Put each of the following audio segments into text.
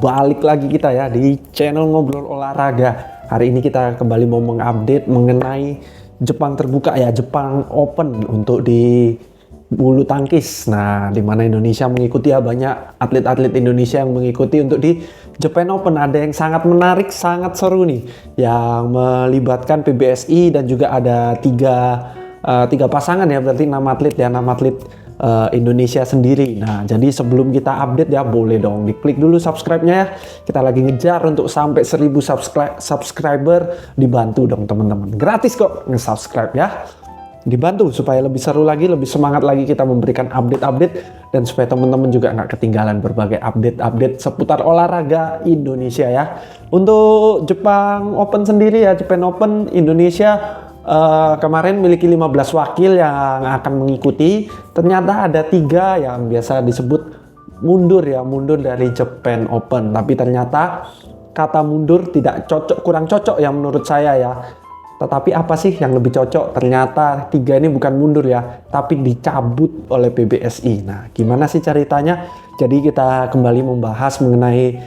balik lagi kita ya di channel Ngobrol Olahraga. Hari ini kita kembali mau mengupdate mengenai Jepang terbuka ya, Jepang Open untuk di bulu tangkis. Nah, di mana Indonesia mengikuti ya, banyak atlet-atlet Indonesia yang mengikuti untuk di Japan Open. Ada yang sangat menarik, sangat seru nih, yang melibatkan PBSI dan juga ada tiga pasangan ya, berarti 6 atlet ya, 6 atlet Indonesia sendiri. Nah, jadi sebelum kita update ya, boleh dong diklik dulu subscribe-nya ya. Kita lagi ngejar untuk sampai 1000 subscriber. Dibantu dong teman-teman. Gratis kok nge-subscribe ya. Dibantu supaya lebih seru lagi, lebih semangat lagi kita memberikan update-update, dan supaya teman-teman juga nggak ketinggalan berbagai update-update seputar olahraga Indonesia ya. Untuk Jepang Open sendiri ya, Japan Open Indonesia kemarin memiliki 15 wakil yang akan mengikuti. Ternyata ada 3 yang biasa disebut mundur ya, mundur dari Japan Open. Tapi ternyata kata mundur tidak cocok, kurang cocok ya menurut saya ya. Tetapi apa sih yang lebih cocok? Ternyata 3 ini bukan mundur ya, tapi dicabut oleh PBSI. Nah, gimana sih ceritanya? Jadi kita kembali membahas mengenai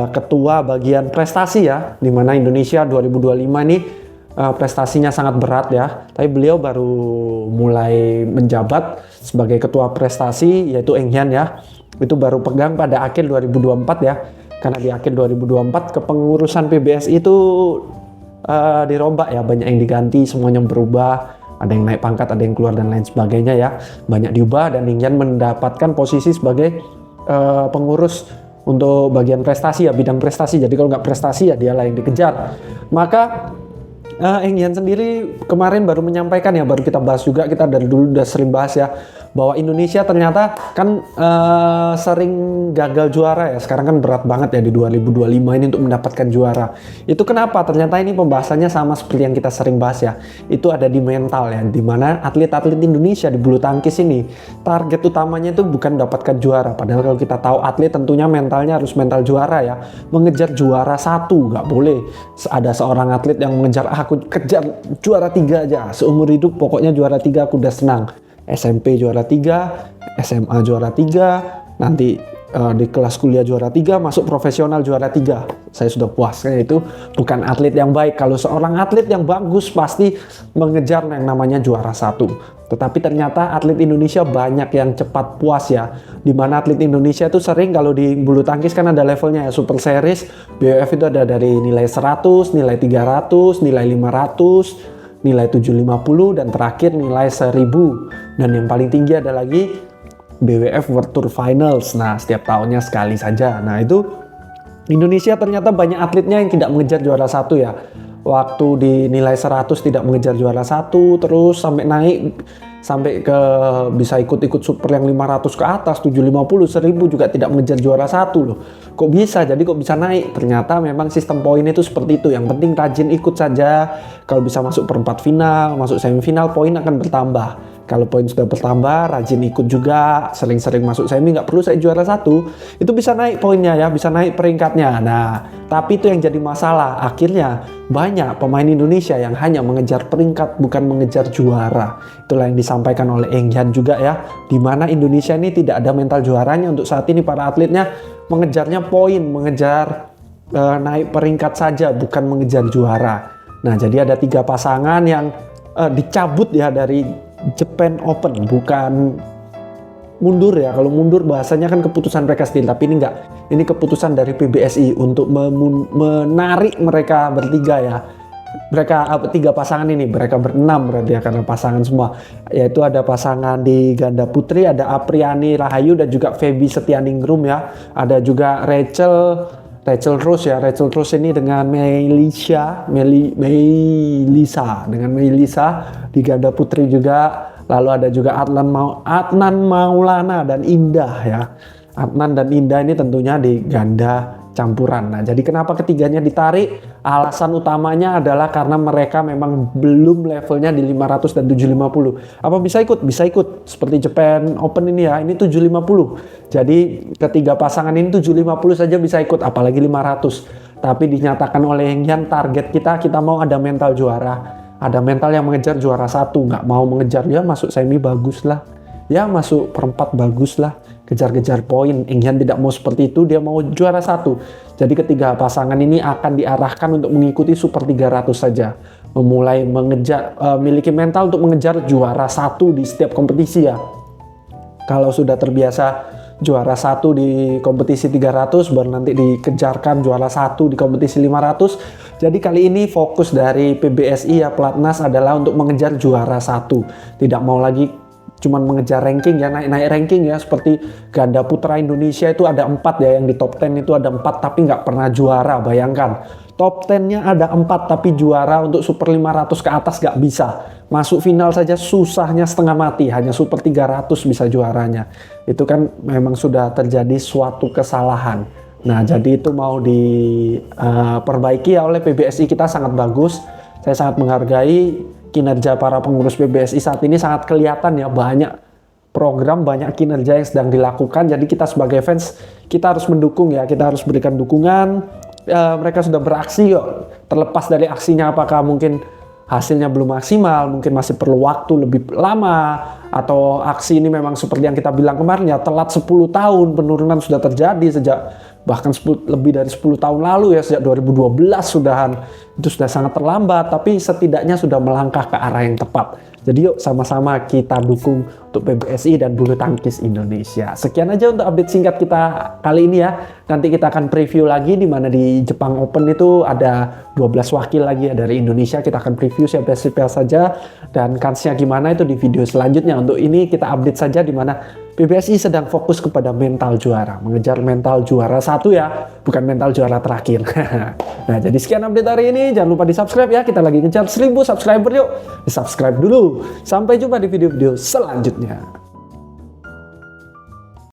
ketua bagian prestasi ya, di mana Indonesia 2025 ini prestasinya sangat berat ya, tapi beliau baru mulai menjabat sebagai ketua prestasi, yaitu Eng Hian ya. Itu baru pegang pada akhir 2024 ya, karena di akhir 2024 kepengurusan PBSI itu dirombak ya, banyak yang diganti, semuanya berubah, ada yang naik pangkat, ada yang keluar dan lain sebagainya ya, banyak diubah, dan Eng Hian mendapatkan posisi sebagai pengurus untuk bagian prestasi ya, bidang prestasi. Jadi kalau nggak prestasi ya dialah yang dikejar. Maka Eng Hian sendiri kemarin baru menyampaikan ya, baru kita bahas juga, kita dari dulu udah sering bahas ya, bahwa Indonesia ternyata kan sering gagal juara ya. Sekarang kan berat banget ya di 2025 ini untuk mendapatkan juara. Itu kenapa? Ternyata ini pembahasannya sama seperti yang kita sering bahas ya. Itu ada di mental ya, dimana atlet-atlet Indonesia di bulu tangkis ini target utamanya itu bukan mendapatkan juara. Padahal kalau kita tahu atlet tentunya mentalnya harus mental juara ya, mengejar juara 1, nggak boleh ada seorang atlet yang mengejar aku kejar juara 3 aja seumur hidup, pokoknya juara 3 aku udah senang. SMP juara 3, SMA juara 3, nanti di kelas kuliah juara 3, masuk profesional juara 3, saya sudah puas. Itu bukan atlet yang baik. Kalau seorang atlet yang bagus pasti mengejar yang namanya juara 1. Tetapi ternyata atlet Indonesia banyak yang cepat puas ya, dimana atlet Indonesia itu sering, kalau di bulu tangkis kan ada levelnya ya, Super Series, BWF itu ada dari nilai 100, nilai 300, nilai 500, nilai 750, dan terakhir nilai 1000. Dan yang paling tinggi ada lagi BWF World Tour Finals. Nah, setiap tahunnya sekali saja. Nah, itu Indonesia ternyata banyak atletnya yang tidak mengejar juara 1 ya. Waktu di nilai 100 tidak mengejar juara 1, terus sampai naik sampai ke bisa ikut-ikut super yang 500 ke atas, 750, 1000 juga tidak mengejar juara 1 loh. Kok bisa? Jadi kok bisa naik? Ternyata memang sistem poin itu seperti itu. Yang penting rajin ikut saja. Kalau bisa masuk perempat final, masuk semifinal, poin akan bertambah. Kalau poin sudah bertambah, rajin ikut juga, sering-sering masuk semi, nggak perlu saya juara 1, itu bisa naik poinnya ya, bisa naik peringkatnya. Nah, tapi itu yang jadi masalah. Akhirnya banyak pemain Indonesia yang hanya mengejar peringkat, bukan mengejar juara. Itulah yang disampaikan oleh Eng Hian juga ya, di mana Indonesia ini tidak ada mental juaranya untuk saat ini. Para atletnya mengejarnya poin, mengejar naik peringkat saja, bukan mengejar juara. Nah, jadi ada 3 pasangan yang dicabut ya dari Japan Open, bukan mundur ya. Kalau mundur bahasanya kan keputusan mereka sendiri, tapi ini enggak. Ini keputusan dari PBSI untuk menarik mereka bertiga ya. Mereka 3 pasangan ini, mereka berenam berarti ya, karena pasangan semua. Yaitu ada pasangan di ganda putri, ada Apriani Rahayu dan juga Feby Setianingrum ya. Ada juga Rachel Rose ya. Rachel Rose ini dengan Melisa di ganda putri juga. Lalu ada juga Adnan Maulana dan Indah ya. Adnan dan Indah ini tentunya di ganda campuran. Nah, jadi kenapa ketiganya ditarik? Alasan utamanya adalah karena mereka memang belum levelnya di 500 dan 750. Apa bisa ikut? Bisa ikut. Seperti Japan Open ini ya, ini 750. Jadi ketiga pasangan ini 750 saja bisa ikut, apalagi 500. Tapi dinyatakan oleh Eng Hian, target kita mau ada mental juara. Ada mental yang mengejar juara 1, nggak mau mengejar ya masuk semi bagus lah, ya masuk perempat bagus lah. kejar-kejar poin. Eng Hian tidak mau seperti itu, dia mau juara 1. Jadi ketiga pasangan ini akan diarahkan untuk mengikuti Super 300 saja, memulai mengejar, miliki mental untuk mengejar juara 1 di setiap kompetisi ya. Kalau sudah terbiasa juara 1 di kompetisi 300, baru nanti dikejarkan juara 1 di kompetisi 500. Jadi kali ini fokus dari PBSI ya, Pelatnas adalah untuk mengejar juara 1. Tidak mau lagi cuman mengejar ranking ya, naik ranking ya, seperti ganda putra Indonesia itu ada 4 ya, yang di top 10 itu ada 4 tapi nggak pernah juara. Bayangkan, top 10-nya ada 4 tapi juara untuk Super 500 ke atas nggak bisa. Masuk final saja susahnya setengah mati, hanya Super 300 bisa juaranya. Itu kan memang sudah terjadi suatu kesalahan. Nah, jadi itu mau diperbaiki ya oleh PBSI, kita sangat bagus. Saya sangat menghargai kinerja para pengurus PBSI saat ini, sangat kelihatan ya, banyak program, banyak kinerja yang sedang dilakukan. Jadi kita sebagai fans, kita harus mendukung ya, kita harus berikan dukungan. Mereka sudah beraksi kok, terlepas dari aksinya apakah mungkin hasilnya belum maksimal, mungkin masih perlu waktu lebih lama, atau aksi ini memang seperti yang kita bilang kemarin ya, telat 10 tahun, penurunan sudah terjadi sejak bahkan lebih dari 10 tahun lalu ya, sejak 2012 sudahan. Itu sudah sangat terlambat, tapi setidaknya sudah melangkah ke arah yang tepat. Jadi yuk sama-sama kita dukung untuk PBSI dan bulu tangkis Indonesia. Sekian aja untuk update singkat kita kali ini ya. Nanti kita akan preview lagi, di mana di Jepang Open itu ada 12 wakil lagi ya dari Indonesia. Kita akan preview siapa saja dan kansnya gimana itu di video selanjutnya. Untuk ini kita update saja, di mana PBSI sedang fokus kepada mental juara, mengejar mental juara 1 ya, bukan mental juara terakhir. Nah, jadi sekian update hari ini. Jangan lupa di subscribe ya, kita lagi ngejar 1000 subscriber, yuk di subscribe dulu. Sampai jumpa di video-video selanjutnya.